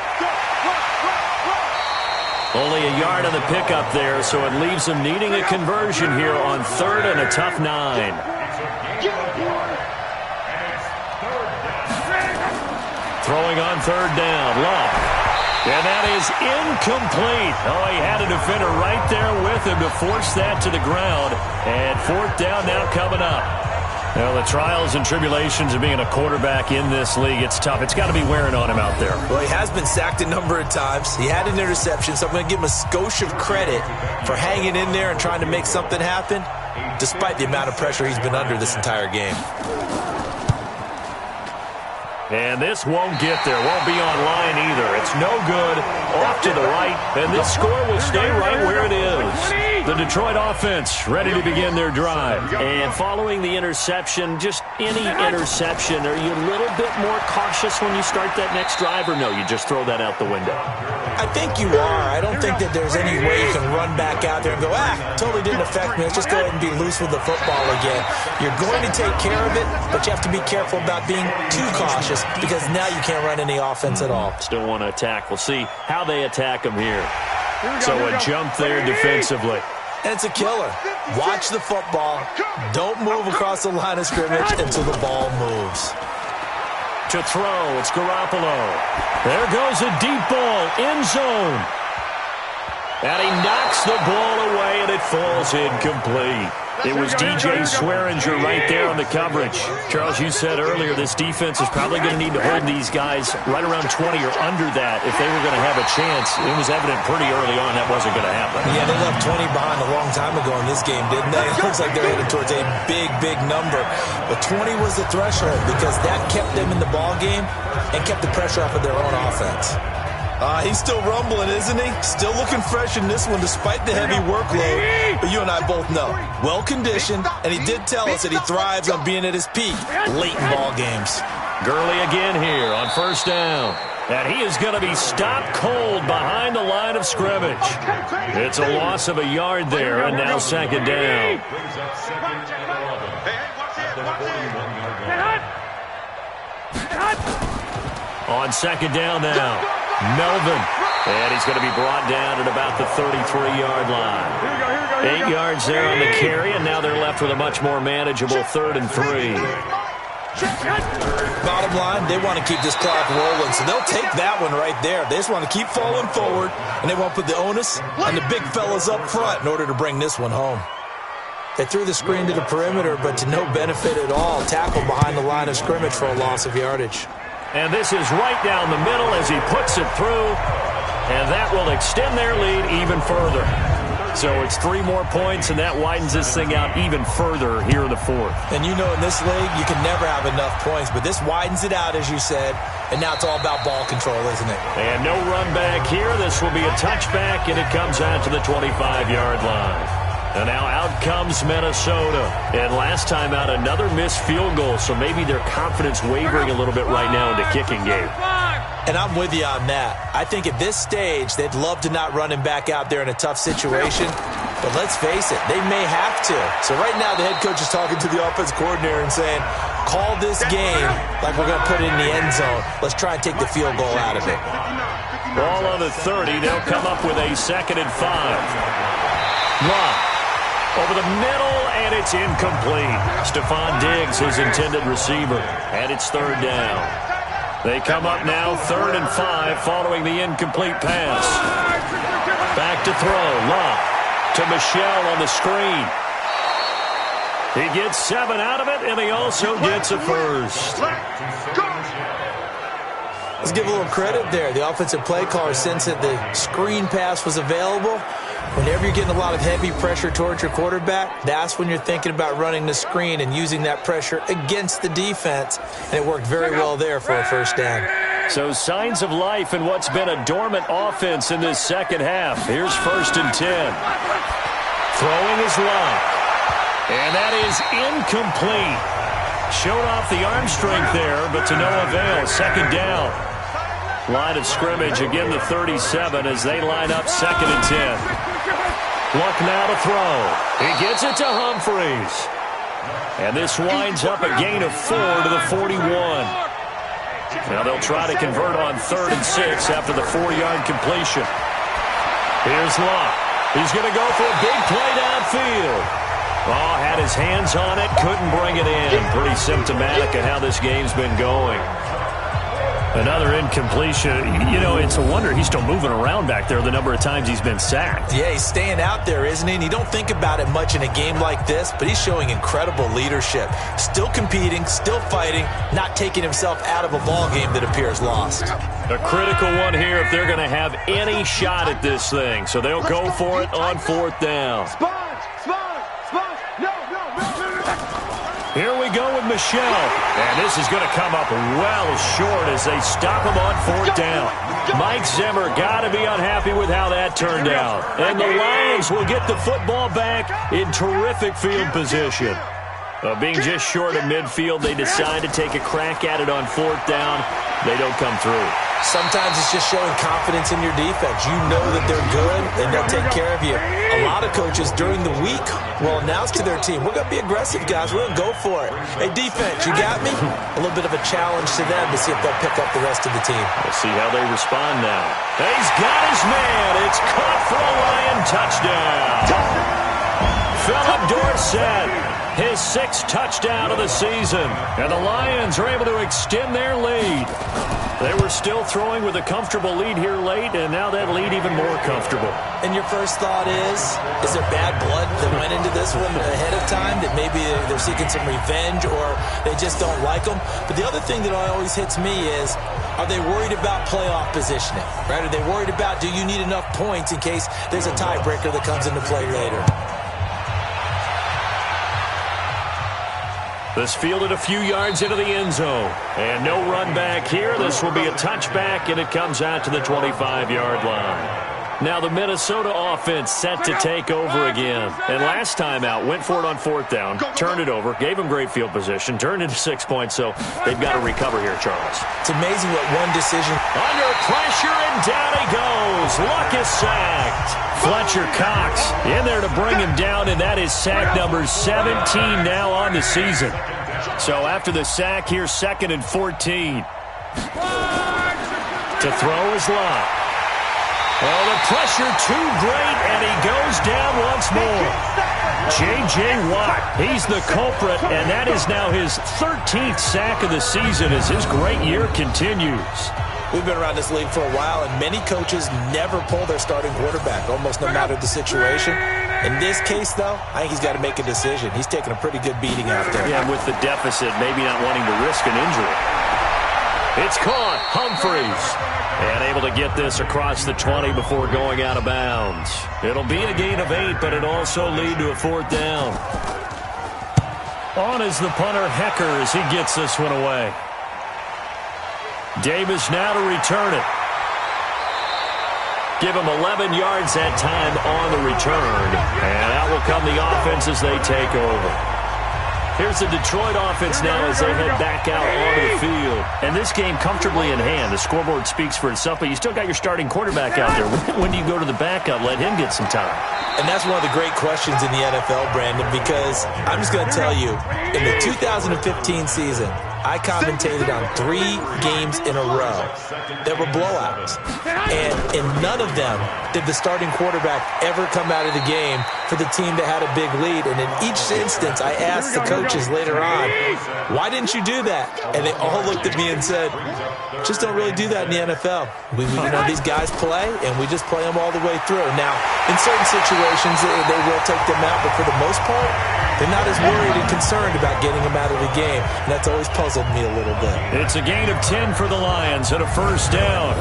Only a yard on the pickup there, so it leaves them needing a conversion here on 3rd and a tough 9. Throwing on 3rd down, Luck. And that is incomplete. Oh, he had a defender right there with him to force that to the ground. And 4th down now coming up. Well, the trials and tribulations of being a quarterback in this league, it's tough. It's got to be wearing on him out there.
Well, he has been sacked a number of times. He had an interception, so I'm going to give him a skosh of credit for hanging in there and trying to make something happen, despite the amount of pressure he's been under this entire game.
And this won't get there. Won't be on line either. It's no good. Off to the right. And this score will stay right where it is. The Detroit offense ready to begin their drive. And following the interception, just any interception, are you a little bit more cautious when you start that next drive, or no, you just throw that out the window?
I think you are. I don't think that there's any way you can run back out there and go, totally didn't affect me. Let's just go ahead and be loose with the football again. You're going to take care of it, but you have to be careful about being too cautious, because now you can't run any offense at all.
Still want to attack. We'll see how they attack them here. So a jump there defensively.
And it's a killer. Watch the football. Don't move across the line of scrimmage until the ball moves.
To throw, it's Garoppolo. There goes a deep ball, end zone. And he knocks the ball away, and it falls incomplete. It was DJ Swearinger right there on the coverage. Charles, you said earlier this defense is probably going to need to hold these guys right around 20 or under that if they were going to have a chance. It was evident pretty early on that wasn't going to happen.
Yeah, they left 20 behind a long time ago in this game, didn't they? It looks like they're headed towards a big, big number. But 20 was the threshold because that kept them in the ball game and kept the pressure off of their own offense. He's still rumbling, isn't he? Still looking fresh in this one despite the heavy workload. But you and I both know, well-conditioned, and he did tell us that he thrives on being at his peak late in ball games.
Gurley again here on first down. And he is going to be stopped cold behind the line of scrimmage. It's a loss of a yard there, and now second down.
Brings up second and 11 at the 41-yard line.
On second down now, Melvin. And he's going to be brought down at about the 33-yard line. 8 yards there on the carry, and now they're left with a much more manageable 3rd and 3.
Bottom line, they want to keep this clock rolling, so they'll take that one right there. They just want to keep falling forward, and they want to put the onus on the big fellas up front in order to bring this one home. They threw the screen to the perimeter, but to no benefit at all. Tackle behind the line of scrimmage for a loss of yardage.
And this is right down the middle as he puts it through, and that will extend their lead even further. So it's 3 more points, and that widens this thing out even further here in the 4th.
And you know in this league, you can never have enough points, but this widens it out, as you said, and now it's all about ball control, isn't it?
And no run back here. This will be a touchback, and it comes out to the 25-yard line. And now out comes Minnesota. And last time out, another missed field goal, so maybe their confidence wavering a little bit right now in the kicking game.
And I'm with you on that. I think at this stage, they'd love to not run him back out there in a tough situation. But let's face it, they may have to. So right now, the head coach is talking to the offensive coordinator and saying, call this game like we're going to put it in the end zone. Let's try and take the field goal out of it.
Ball on the 30. They'll come up with a 2nd and 5. Love. Over the middle, and it's incomplete. Stephon Diggs, his intended receiver, and it's 3rd down. They come up now 3rd and 5 following the incomplete pass. Back to throw. Love to Michel on the screen. He gets 7 out of it, and he also gets a first.
Let's give a little credit there. The offensive play caller, since that the screen pass was available, whenever you're getting a lot of heavy pressure towards your quarterback, that's when you're thinking about running the screen and using that pressure against the defense. And it worked very well there for a first down.
So signs of life in what's been a dormant offense in this second half. Here's 1st and 10. Throwing is Love. And that is incomplete. Showed off the arm strength there, but to no avail. 2nd down. Line of scrimmage, again the 37 as they line up 2nd and 10. Luck now to throw. He gets it to Humphries. And this winds up a gain of 4 to the 41. Now they'll try to convert on 3rd and 6 after the 4-yard completion. Here's Luck. He's going to go for a big play downfield. Oh, had his hands on it, couldn't bring it in. Pretty symptomatic of how this game's been going. Another incompletion. You know, it's a wonder he's still moving around back there the number of times he's been sacked.
Yeah, he's staying out there, isn't he? And you don't think about it much in a game like this, but he's showing incredible leadership. Still competing, still fighting, not taking himself out of a ball game that appears lost.
A critical one here if they're going to have any shot at this thing. So they'll go for it on 4th down. Here we go with Michel. And this is going to come up well short as they stop him on 4th down. Mike Zimmer got to be unhappy with how that turned out. And the Lions will get the football back in terrific field position. Being just short of midfield, they decide to take a crack at it on 4th down. They don't come through.
Sometimes it's just showing confidence in your defense. You know that they're good, and they'll take care of you. A lot of coaches during the week will announce to their team, we're going to be aggressive, guys. We're going to go for it. Hey, defense, you got me? A little bit of a challenge to them to see if they'll pick up the rest of the team.
We'll see how they respond now. He's got his man. It's caught for a Lion touchdown. Philip Dorsett, his 6th touchdown of the season. And the Lions are able to extend their lead. They were still throwing with a comfortable lead here late, and now that lead even more comfortable.
And your first thought is there bad blood that went into this one ahead of time, that maybe they're seeking some revenge or they just don't like them? But the other thing that always hits me is, are they worried about playoff positioning? Right? Are they worried about, do you need enough points in case there's a tiebreaker that comes into play later?
This fielded a few yards into the end zone. And no run back here. This will be a touchback, and it comes out to the 25-yard line. Now the Minnesota offense set to take over again. And last time out, went for it on 4th down, turned it over, gave them great field position, turned into 6 points, so they've got to recover here, Charles.
It's amazing what one decision.
Under pressure, and down he goes. Luck is sacked. Fletcher Cox in there to bring him down, and that is sack number 17 now on the season. So after the sack, here's 2nd and 14. To throw is Lott. Oh, the pressure too great, and he goes down once more. J.J. Watt, he's the culprit, and that is now his 13th sack of the season as his great year continues.
We've been around this league for a while, and many coaches never pull their starting quarterback, almost no matter the situation. In this case, though, I think he's got to make a decision. He's taking a pretty good beating out there.
Yeah, with the deficit, maybe not wanting to risk an injury. It's caught. Humphreys. And able to get this across the 20 before going out of bounds. It'll be a gain of 8, but it'll also lead to a 4th down. On is the punter, Hecker, as he gets this one away. Davis now to return it. Give him 11 yards that time on the return. And out will come the offense as they take over. Here's the Detroit offense now as they head back out onto the field. And this game comfortably in hand. The scoreboard speaks for itself, but you still got your starting quarterback out there. When do you go to the backup? Let him get some time.
And that's one of the great questions in the NFL, Brandon, because I'm just going to tell you, in the 2015 season, I commentated on 3 games in a row that were blowouts. And in none of them did the starting quarterback ever come out of the game for the team that had a big lead. And in each instance, I asked the coaches later on, why didn't you do that? And they all looked at me and said, just don't really do that in the NFL. We these guys play, and we just play them all the way through. Now, in certain situations, they will take them out, but for the most part, they're not as worried and concerned about getting them out of the game. And that's always puzzled me a little bit.
It's a gain of 10 for the Lions and a 1st down.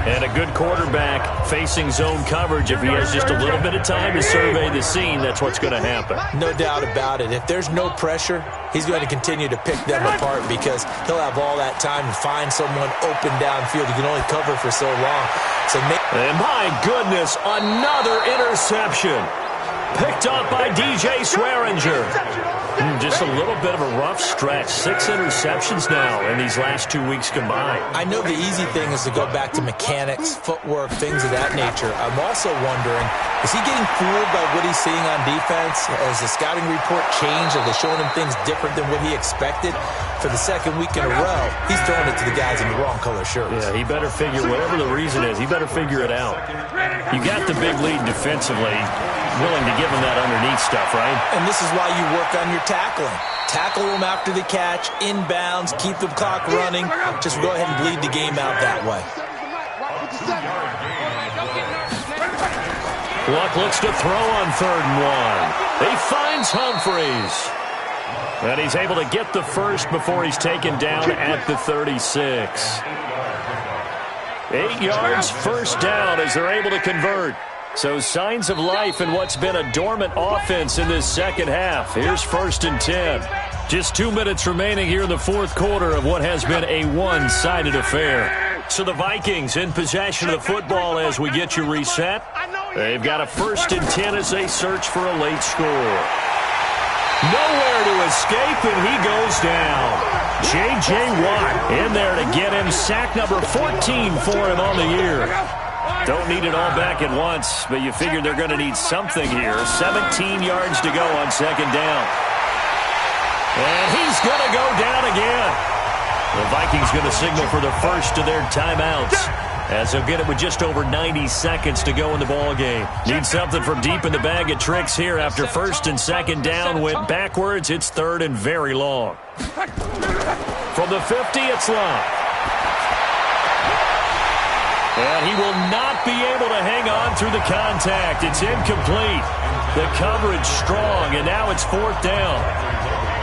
And a good quarterback facing zone coverage. If he has just a little bit of time to survey the scene, that's what's going to happen.
No doubt about it. If there's no pressure, he's going to continue to pick them apart because he'll have all that time to find someone open downfield. He can only cover for so long.
And my goodness, another interception. Picked up by DJ Swearinger. Just a little bit of a rough stretch. 6 interceptions now in these last 2 weeks combined.
I know the easy thing is to go back to mechanics, footwork, things of that nature. I'm also wondering, is he getting fooled by what he's seeing on defense? Has the scouting report changed? Are they showing him things different than what he expected? For the 2nd week in a row, he's throwing it to the guys in the wrong color shirts.
Yeah, he better figure, whatever the reason is, he better figure it out. You got the big lead defensively, willing to give him that underneath stuff, right?
And this is why you work on your tackling. Tackle them after the catch, inbounds, keep the clock running. Just go ahead and bleed the game out that way.
Luck looks to throw on 3rd and 1. He finds Humphreys. And he's able to get the first before he's taken down at the 36. 8 yards, 1st down as they're able to convert. So signs of life in what's been a dormant offense in this 2nd half. Here's 1st and 10. Just 2 minutes remaining here in the 4th quarter of what has been a one-sided affair. So the Vikings in possession of the football as we get you reset. They've got a 1st and 10 as they search for a late score. Nowhere to escape, and he goes down. J.J. Watt in there to get him sack number 14 for him on the year. Don't need it all back at once, but you figure they're going to need something here. 17 yards to go on 2nd down. And he's going to go down again. The Vikings going to signal for the first of their timeouts, as they'll get it with just over 90 seconds to go in the ball game. Need something from deep in the bag of tricks here after 1st and 2nd down went backwards. It's 3rd and very long. From the 50, it's Lott. And he will not be able to hang on through the contact. It's incomplete. The coverage strong, and now it's 4th down.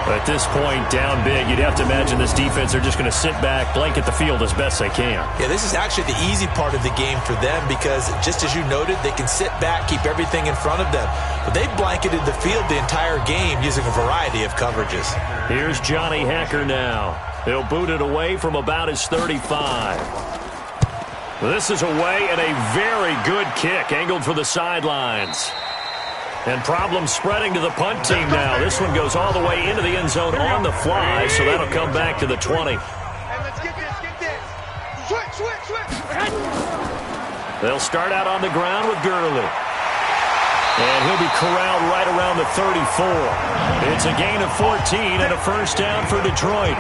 At this point, down big, you'd have to imagine this defense, they're just going to sit back, blanket the field as best they can.
Yeah, this is actually the easy part of the game for them because, just as you noted, they can sit back, keep everything in front of them. But they blanketed the field the entire game using a variety of coverages.
Here's Johnny Hecker now. He'll boot it away from about his 35. This is away and a very good kick angled for the sidelines. And problems spreading to the punt team now. This one goes all the way into the end zone on the fly, so that'll come back to the 20. They'll start out on the ground with Gurley. And he'll be corralled right around the 34. It's a gain of 14 and a first down for Detroit.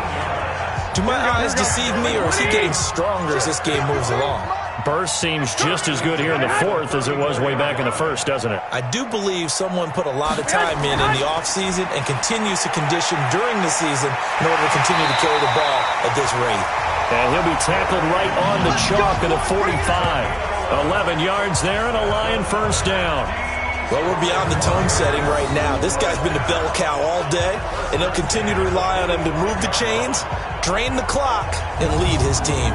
Do my eyes deceive me, or is he getting stronger as this game moves along?
Burst seems just as good here in the fourth as it was way back in the first, doesn't it?
I do believe someone put a lot of time in the offseason and continues to condition during the season in order to continue to carry the ball at this rate.
And he'll be tackled right on the chalk at the 45. 11 yards there and a Lion first down.
Well, we're beyond the tone setting right now. This guy's been the bell cow all day, and he'll continue to rely on him to move the chains, drain the clock, and lead his team.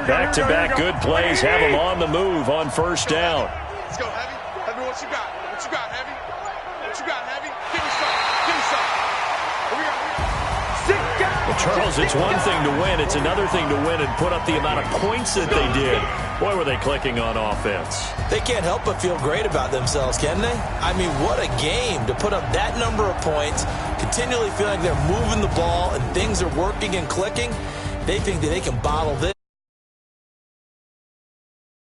Back-to-back good plays have him on the move on first down.
Let's go, Heavy. Heavy, what you got? What you got, Heavy? What you got, Heavy? Give me some. Give me some. Here we go.
Well, Charles, it's one thing to win. It's another thing to win and put up the amount of points that they did. Boy, were they clicking on offense.
They can't help but feel great about themselves, can they? I mean, what a game to put up that number of points, continually feeling like they're moving the ball and things are working and clicking. They think that they can bottle this.